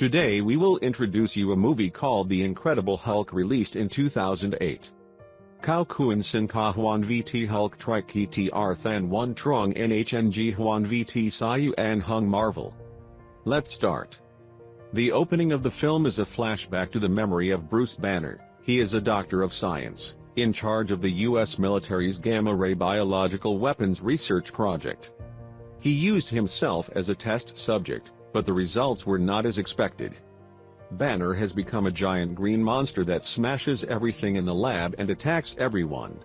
Today we will introduce you a movie called The Incredible Hulk, released in 2008. Kau Kuan Sin Ka Huan Vt Hulk Tri Ki Tr Than One Trong Nhng Huan Vt Sayu An Hung Marvel. Let's start. The opening of the film is a flashback to the memory of Bruce Banner. He is a doctor of science, in charge of the U.S. military's gamma-ray biological weapons research project. He used himself as a test subject, but the results were not as expected. Banner has become a giant green monster that smashes everything in the lab and attacks everyone.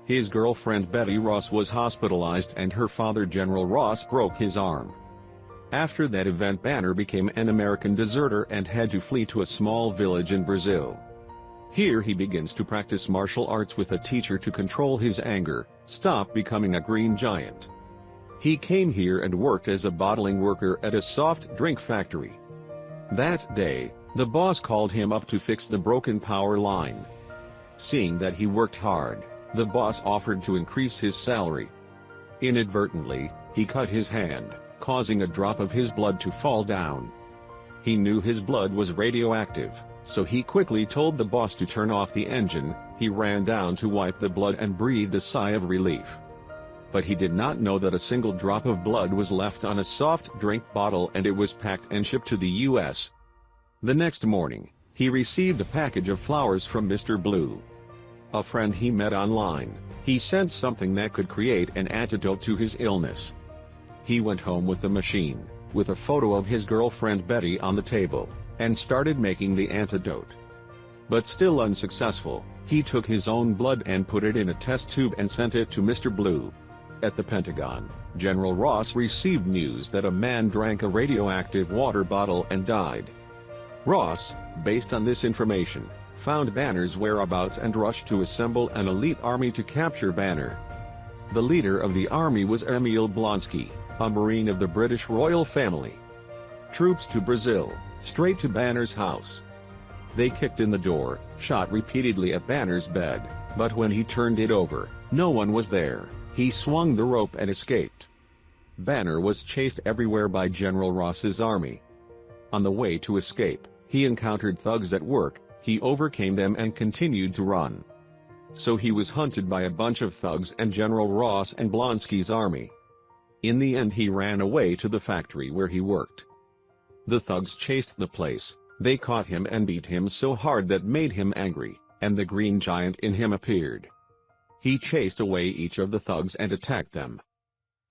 His girlfriend Betty Ross was hospitalized and her father General Ross broke his arm. After that event, Banner became an American deserter and had to flee to a small village in Brazil. Here he begins to practice martial arts with a teacher to control his anger, stop becoming a green giant. He came here and worked as a bottling worker at a soft drink factory. That day, the boss called him up to fix the broken power line. Seeing that he worked hard, the boss offered to increase his salary. Inadvertently, he cut his hand, causing a drop of his blood to fall down. He knew his blood was radioactive, so he quickly told the boss to turn off the engine. He ran down to wipe the blood and breathed a sigh of relief. But he did not know that a single drop of blood was left on a soft drink bottle and it was packed and shipped to the U.S. The next morning, he received a package of flowers from Mr. Blue, a friend he met online. He sent something that could create an antidote to his illness. He went home with the machine, with a photo of his girlfriend Betty on the table, and started making the antidote. But still unsuccessful, he took his own blood and put it in a test tube and sent it to Mr. Blue. At the Pentagon, General Ross received news that a man drank a radioactive water bottle and died. Ross, based on this information, found Banner's whereabouts and rushed to assemble an elite army to capture Banner. The leader of the army was Emil Blonsky, a Marine of the British royal family. Troops to Brazil, straight to Banner's house. They kicked in the door, shot repeatedly at Banner's bed, but when he turned it over, no one was there. He swung the rope and escaped. Banner was chased everywhere by General Ross's army. On the way to escape, he encountered thugs at work. He overcame them and continued to run. So he was hunted by a bunch of thugs and General Ross and Blonsky's army. In the end, he ran away to the factory where he worked. The thugs chased the place. They caught him and beat him so hard that made him angry, and the green giant in him appeared. He chased away each of the thugs and attacked them.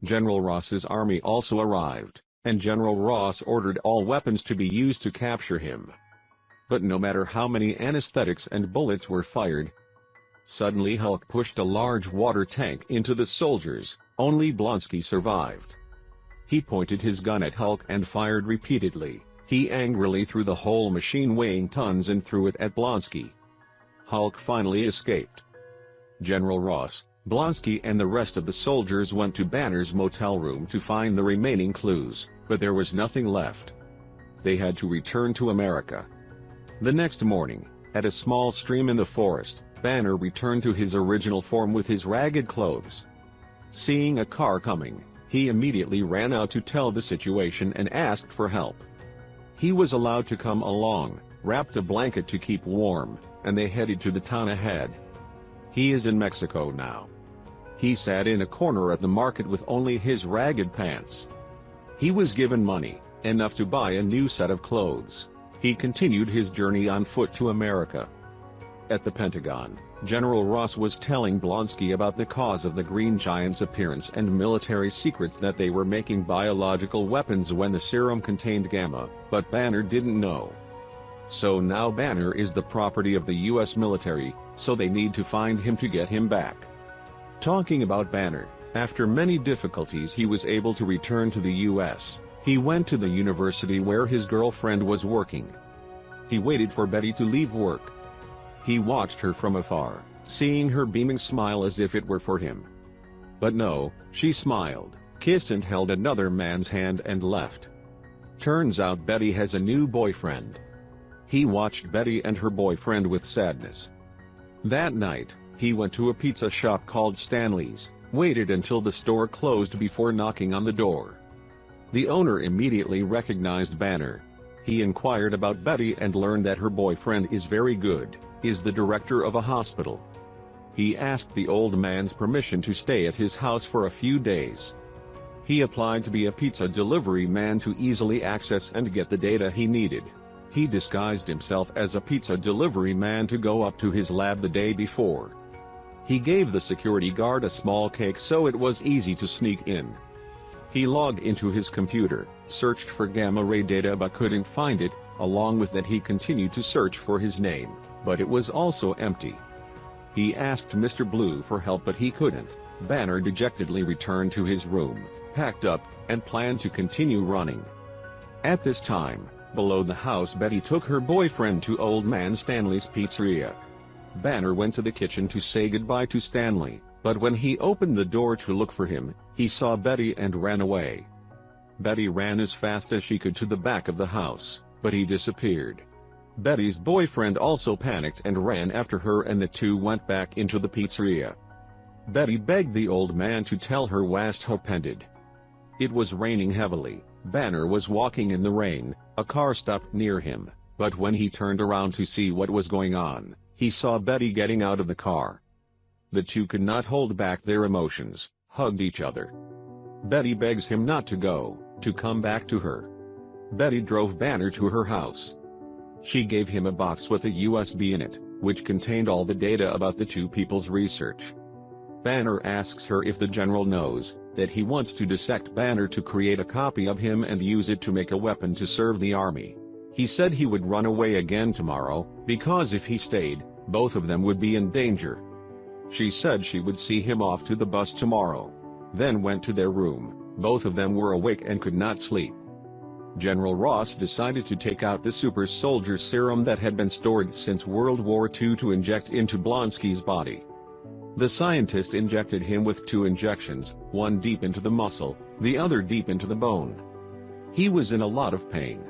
General Ross's army also arrived, and General Ross ordered all weapons to be used to capture him. But no matter how many anesthetics and bullets were fired, suddenly Hulk pushed a large water tank into the soldiers. Only Blonsky survived. He pointed his gun at Hulk and fired repeatedly. He angrily threw the whole machine weighing tons and threw it at Blonsky. Hulk finally escaped. General Ross, Blonsky and the rest of the soldiers went to Banner's motel room to find the remaining clues, but there was nothing left. They had to return to America. The next morning, at a small stream in the forest, Banner returned to his original form with his ragged clothes. Seeing a car coming, he immediately ran out to tell the situation and asked for help. He was allowed to come along, wrapped a blanket to keep warm, and they headed to the town ahead. He is in Mexico now. He sat in a corner at the market with only his ragged pants. He was given money, enough to buy a new set of clothes. He continued his journey on foot to America. At the Pentagon, General Ross was telling Blonsky about the cause of the Green Giant's appearance and military secrets, that they were making biological weapons when the serum contained gamma, but Banner didn't know. So now Banner is the property of the U.S. military, so they need to find him to get him back. Talking about Banner, after many difficulties he was able to return to the U.S. He went to the university where his girlfriend was working. He waited for Betty to leave work. He watched her from afar, seeing her beaming smile as if it were for him. But no, she smiled, kissed and held another man's hand and left. Turns out Betty has a new boyfriend. He watched Betty and her boyfriend with sadness. That night, he went to a pizza shop called Stanley's, waited until the store closed before knocking on the door. The owner immediately recognized Banner. He inquired about Betty and learned that her boyfriend is very good, is the director of a hospital. He asked the old man's permission to stay at his house for a few days. He applied to be a pizza delivery man to easily access and get the data he needed. He disguised himself as a pizza delivery man to go up to his lab the day before. He gave the security guard a small cake so it was easy to sneak in. He logged into his computer, searched for gamma-ray data but couldn't find it. Along with that he continued to search for his name, but it was also empty. He asked Mr. Blue for help but he couldn't. Banner dejectedly returned to his room, packed up, and planned to continue running. At this time, below the house, Betty took her boyfriend to Old Man Stanley's pizzeria. Banner went to the kitchen to say goodbye to Stanley, but when he opened the door to look for him, he saw Betty and ran away. Betty ran as fast as she could to the back of the house, but he disappeared. Betty's boyfriend also panicked and ran after her and the two went back into the pizzeria. Betty begged the old man to tell her what happened. It was raining heavily. Banner was walking in the rain. A car stopped near him, but when he turned around to see what was going on, he saw Betty getting out of the car. The two could not hold back their emotions, hugged each other. Betty begs him not to go, to come back to her. Betty drove Banner to her house. She gave him a box with a USB in it, which contained all the data about the two people's research. Banner asks her if the general knows that he wants to dissect Banner to create a copy of him and use it to make a weapon to serve the army. He said he would run away again tomorrow, because if he stayed, both of them would be in danger. She said she would see him off to the bus tomorrow. Then went to their room. Both of them were awake and could not sleep. General Ross decided to take out the super soldier serum that had been stored since World War II to inject into Blonsky's body. The scientist injected him with 2 injections, one deep into the muscle, the other deep into the bone. He was in a lot of pain.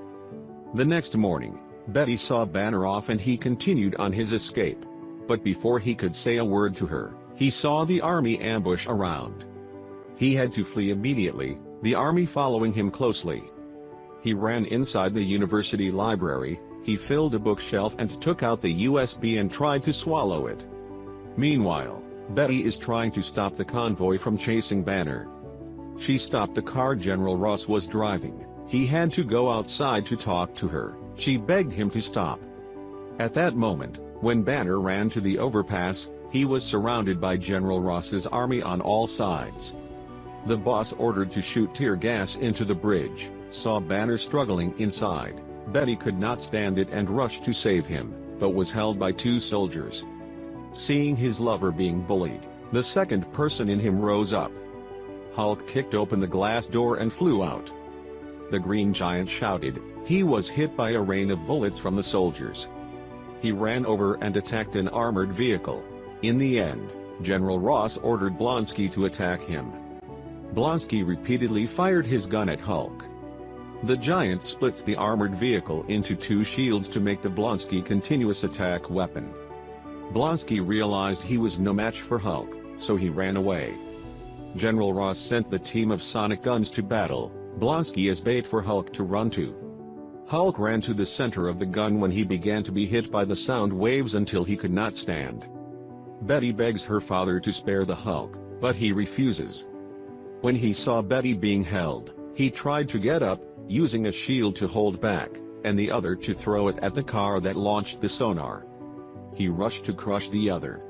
The next morning, Betty saw Banner off and he continued on his escape. But before he could say a word to her, he saw the army ambush around. He had to flee immediately, the army following him closely. He ran inside the university library. He filled a bookshelf and took out the USB and tried to swallow it. Meanwhile, Betty is trying to stop the convoy from chasing Banner. She stopped the car General Ross was driving. He had to go outside to talk to her. She begged him to stop. At that moment, when Banner ran to the overpass, he was surrounded by General Ross's army on all sides. The boss ordered to shoot tear gas into the bridge, saw Banner struggling inside. Betty could not stand it and rushed to save him, but was held by 2 soldiers. Seeing his lover being bullied, the second person in him rose up. Hulk kicked open the glass door and flew out. The Green Giant shouted. He was hit by a rain of bullets from the soldiers. He ran over and attacked an armored vehicle. In the end, General Ross ordered Blonsky to attack him. Blonsky repeatedly fired his gun at Hulk. The giant splits the armored vehicle into 2 shields to make the Blonsky continuous attack weapon. Blonsky realized he was no match for Hulk, so he ran away. General Ross sent the team of sonic guns to battle, Blonsky as bait for Hulk to run to. Hulk ran to the center of the gun when he began to be hit by the sound waves until he could not stand. Betty begs her father to spare the Hulk, but he refuses. When he saw Betty being held, he tried to get up, using a shield to hold back, and the other to throw it at the car that launched the sonar. He rushed to crush the other.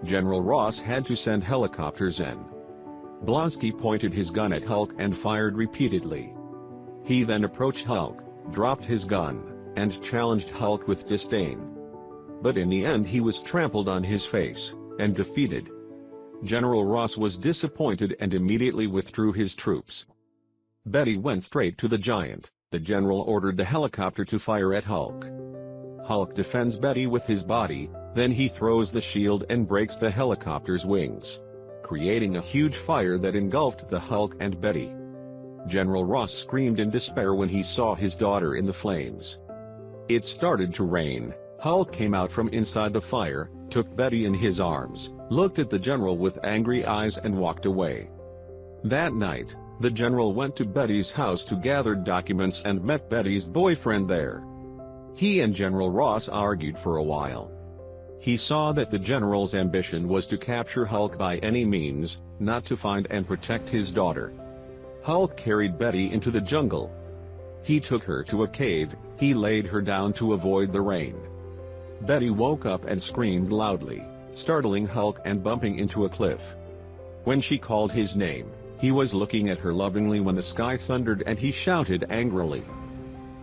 General Ross had to send helicopters in. Blonsky pointed his gun at Hulk and fired repeatedly. He then approached Hulk, dropped his gun, and challenged Hulk with disdain. But in the end he was trampled on his face, and defeated. General Ross was disappointed and immediately withdrew his troops. Betty went straight to the giant. The general ordered the helicopter to fire at Hulk. Hulk defends Betty with his body, then he throws the shield and breaks the helicopter's wings, creating a huge fire that engulfed the Hulk and Betty. General Ross screamed in despair when he saw his daughter in the flames. It started to rain. Hulk came out from inside the fire, took Betty in his arms, looked at the general with angry eyes and walked away. That night, The general went to Betty's house to gather documents and met Betty's boyfriend there. He and General Ross argued for a while. He saw that the general's ambition was to capture Hulk by any means, not to find and protect his daughter. Hulk carried Betty into the jungle. He took her to a cave. He laid her down to avoid the rain. Betty woke up and screamed loudly, startling Hulk and bumping into a cliff. When she called his name, he was looking at her lovingly when the sky thundered and he shouted angrily.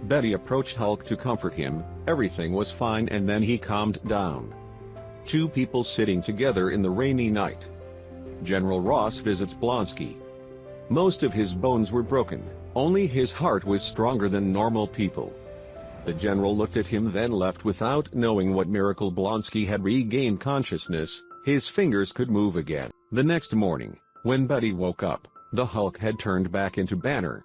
Betty approached Hulk to comfort him. Everything was fine, and then he calmed down. Two people sitting together in the rainy night. General Ross visits Blonsky. Most of his bones were broken, only his heart was stronger than normal people. The general looked at him, then left without knowing what miracle. Blonsky had regained consciousness, his fingers could move again. The next morning, when Betty woke up, the Hulk had turned back into Banner.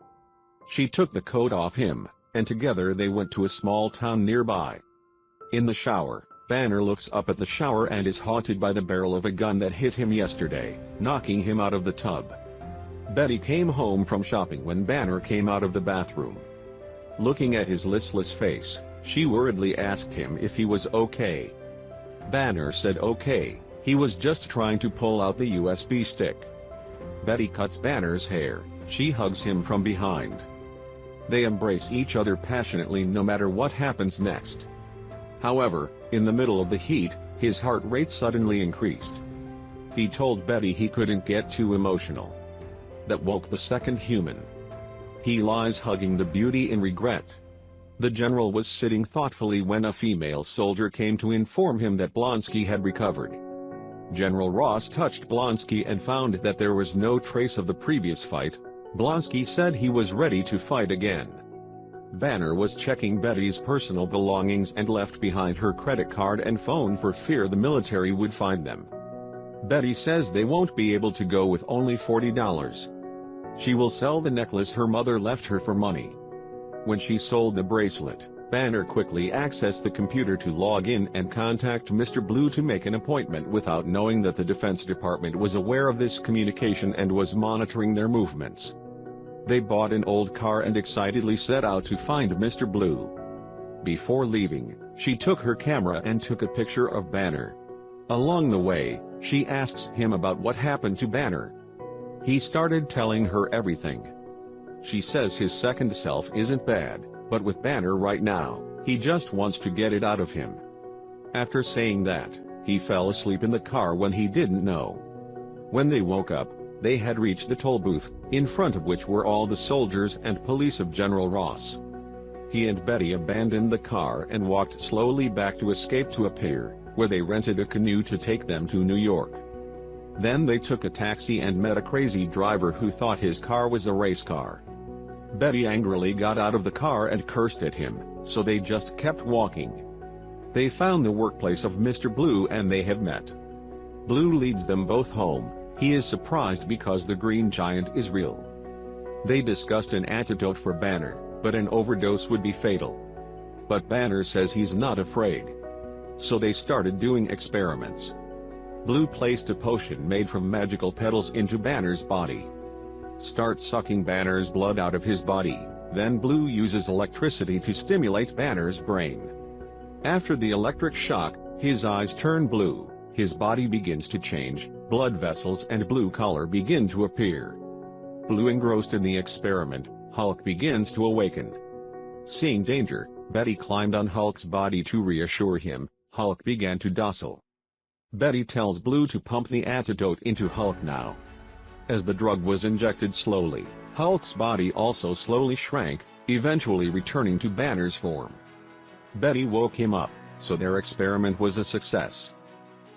She took the coat off him, and together they went to a small town nearby. In the shower, Banner looks up at the shower and is haunted by the barrel of a gun that hit him yesterday, knocking him out of the tub. Betty came home from shopping when Banner came out of the bathroom. Looking at his listless face, she worriedly asked him if he was okay. Banner said okay, he was just trying to pull out the USB stick. Betty cuts Banner's hair, she hugs him from behind. They embrace each other passionately no matter what happens next. However, in the middle of the heat, his heart rate suddenly increased. He told Betty he couldn't get too emotional. That woke the second human. He lies hugging the beauty in regret. The general was sitting thoughtfully when a female soldier came to inform him that Blonsky had recovered. General Ross touched Blonsky and found that there was no trace of the previous fight. Blonsky said he was ready to fight again. Banner was checking Betty's personal belongings and left behind her credit card and phone for fear the military would find them. Betty says they won't be able to go with only $40. She will sell the necklace her mother left her for money. When she sold the bracelet, Banner quickly accessed the computer to log in and contact Mr. Blue to make an appointment without knowing that the Defense Department was aware of this communication and was monitoring their movements. They bought an old car and excitedly set out to find Mr. Blue. Before leaving, she took her camera and took a picture of Banner. Along the way, she asks him about what happened to Banner. He started telling her everything. She says his second self isn't bad, but with Banner right now, he just wants to get it out of him. After saying that, he fell asleep in the car when he didn't know. When they woke up, they had reached the toll booth, in front of which were all the soldiers and police of General Ross. He and Betty abandoned the car and walked slowly back to escape to a pier, where they rented a canoe to take them to New York. Then they took a taxi and met a crazy driver who thought his car was a race car. Betty angrily got out of the car and cursed at him, so they just kept walking. They found the workplace of Mr. Blue and they have met. Blue leads them both home. He is surprised because the Green Giant is real. They discussed an antidote for Banner, but an overdose would be fatal. But Banner says he's not afraid. So they started doing experiments. Blue placed a potion made from magical petals into Banner's body. Start sucking Banner's blood out of his body, then Blue uses electricity to stimulate Banner's brain. After the electric shock, his eyes turn blue, his body begins to change, blood vessels and blue color begin to appear. Blue engrossed in the experiment, Hulk begins to awaken. Seeing danger, Betty climbed on Hulk's body to reassure him. Hulk began to docile. Betty tells Blue to pump the antidote into Hulk now. As the drug was injected slowly, Hulk's body also slowly shrank, eventually returning to Banner's form. Betty woke him up, so their experiment was a success.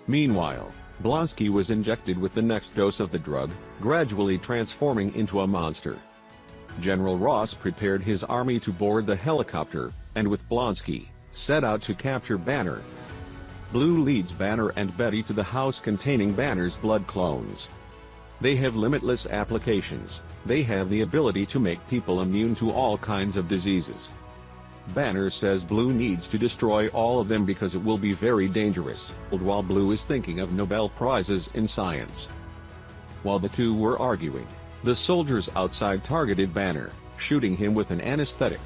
Meanwhile, Blonsky was injected with the next dose of the drug, gradually transforming into a monster. General Ross prepared his army to board the helicopter, and with Blonsky, set out to capture Banner. Blue leads Banner and Betty to the house containing Banner's blood clones. They have limitless applications. They have the ability to make people immune to all kinds of diseases. Banner says Blue needs to destroy all of them because it will be very dangerous, while Blue is thinking of Nobel Prizes in science. While the two were arguing, The soldiers outside targeted Banner, shooting him with an anesthetic.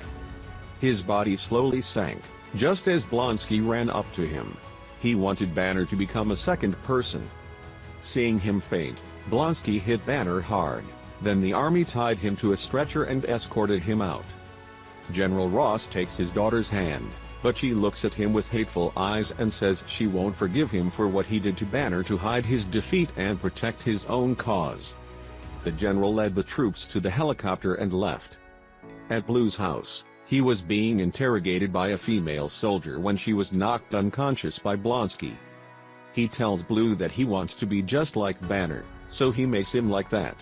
His body slowly sank, just as Blonsky ran up to him. He wanted Banner to become a second person. Seeing him faint, Blonsky hit Banner hard. Then the army tied him to a stretcher and escorted him out. General Ross takes his daughter's hand, but she looks at him with hateful eyes and says she won't forgive him for what he did to Banner to hide his defeat and protect his own cause. The general led the troops to the helicopter and left. At Blue's house, he was being interrogated by a female soldier when she was knocked unconscious by Blonsky. He tells Blue that he wants to be just like Banner, so he makes him like that.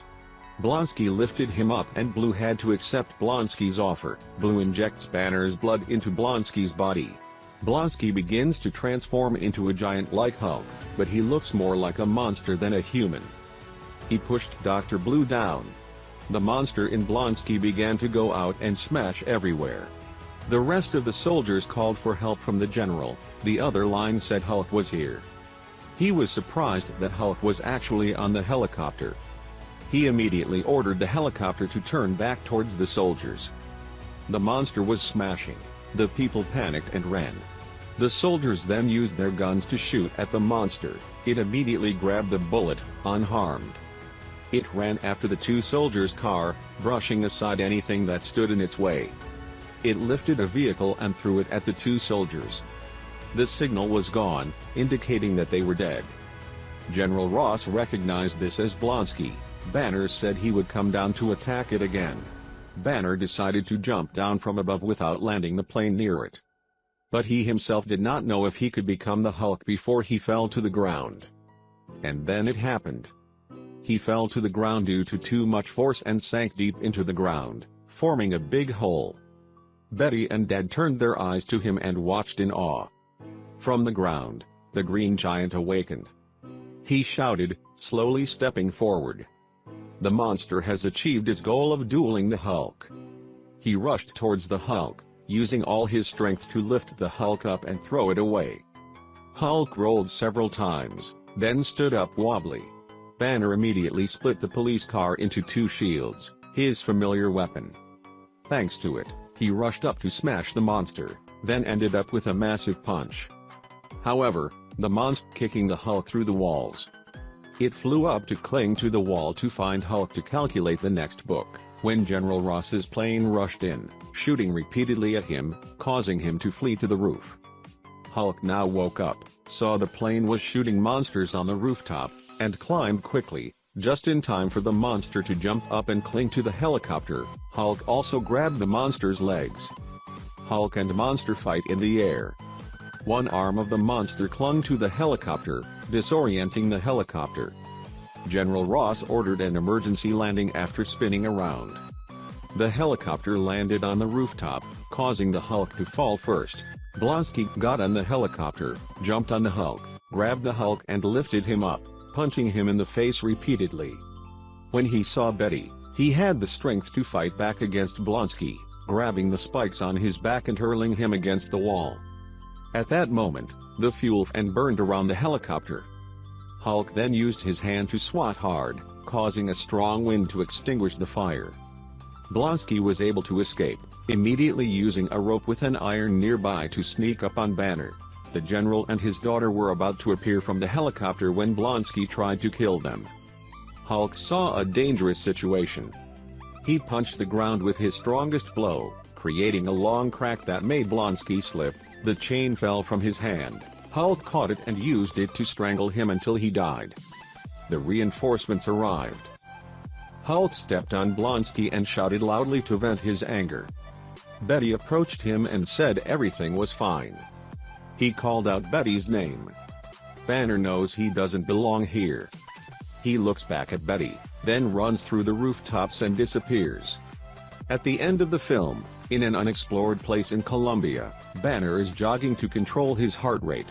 Blonsky lifted him up and Blue had to accept Blonsky's offer. Blue injects Banner's blood into Blonsky's body. Blonsky begins to transform into a giant like Hulk, but he looks more like a monster than a human. He pushed Dr. Blue down. The monster in Blonsky began to go out and smash everywhere. The rest of the soldiers called for help from the general. The other line said Hulk was here. He was surprised that Hulk was actually on the helicopter. He immediately ordered the helicopter to turn back towards the soldiers. The monster was smashing. The people panicked and ran. The soldiers then used their guns to shoot at the monster. It immediately grabbed the bullet, unharmed. It ran after the two soldiers' car, brushing aside anything that stood in its way. It lifted a vehicle and threw it at the two soldiers. The signal was gone, indicating that they were dead. General Ross recognized this as Blonsky. Banner said he would come down to attack it again. Banner decided to jump down from above without landing the plane near it. But he himself did not know if he could become the Hulk before he fell to the ground. And then it happened. He fell to the ground due to too much force and sank deep into the ground, forming a big hole. Betty and Dad turned their eyes to him and watched in awe. From the ground, the green giant awakened. He shouted, slowly stepping forward. The monster has achieved its goal of dueling the Hulk. He rushed towards the Hulk, using all his strength to lift the Hulk up and throw it away. Hulk rolled several times, then stood up wobbly. Banner immediately split the police car into two shields, his familiar weapon. Thanks to it, he rushed up to smash the monster, then ended up with a massive punch. However, the monster kicking the Hulk through the walls. It flew up to cling to the wall to find Hulk to calculate the next book, when General Ross's plane rushed in, shooting repeatedly at him, causing him to flee to the roof. Hulk now woke up, saw the plane was shooting monsters on the rooftop, and climbed quickly, just in time for the monster to jump up and cling to the helicopter. Hulk also grabbed the monster's legs. Hulk and monster fight in the air. One arm of the monster clung to the helicopter, disorienting the helicopter. General Ross ordered an emergency landing after spinning around. The helicopter landed on the rooftop, causing the Hulk to fall first. Blonsky got on the helicopter, jumped on the Hulk, grabbed the Hulk and lifted him up, punching him in the face repeatedly. When he saw Betty, he had the strength to fight back against Blonsky, grabbing the spikes on his back and hurling him against the wall. At that moment, the fuel fan burned around the helicopter. Hulk then used his hand to swat hard, causing a strong wind to extinguish the fire. Blonsky was able to escape, immediately using a rope with an iron nearby to sneak up on Banner. The general and his daughter were about to appear from the helicopter when Blonsky tried to kill them. Hulk saw a dangerous situation. He punched the ground with his strongest blow, creating a long crack that made Blonsky slip. The chain fell from his hand. Hulk caught it and used it to strangle him until he died. The reinforcements arrived. Hulk stepped on Blonsky and shouted loudly to vent his anger. Betty approached him and said everything was fine. He called out Betty's name. Banner knows he doesn't belong here. He looks back at Betty, then runs through the rooftops and disappears. At the end of the film, in an unexplored place in Colombia, Banner is jogging to control his heart rate.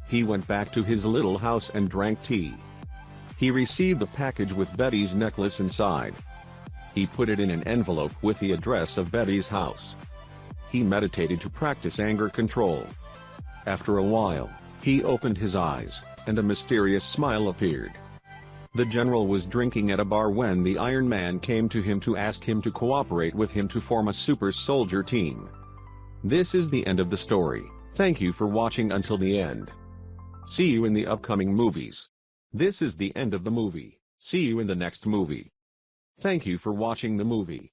He went back to his little house and drank tea. He received a package with Betty's necklace inside. He put it in an envelope with the address of Betty's house. He meditated to practice anger control. After a while, he opened his eyes, and a mysterious smile appeared. The general was drinking at a bar when the Iron Man came to him to ask him to cooperate with him to form a super soldier team. This is the end of the story. Thank you for watching until the end. See you in the upcoming movies. This is the end of the movie. See you in the next movie. Thank you for watching the movie.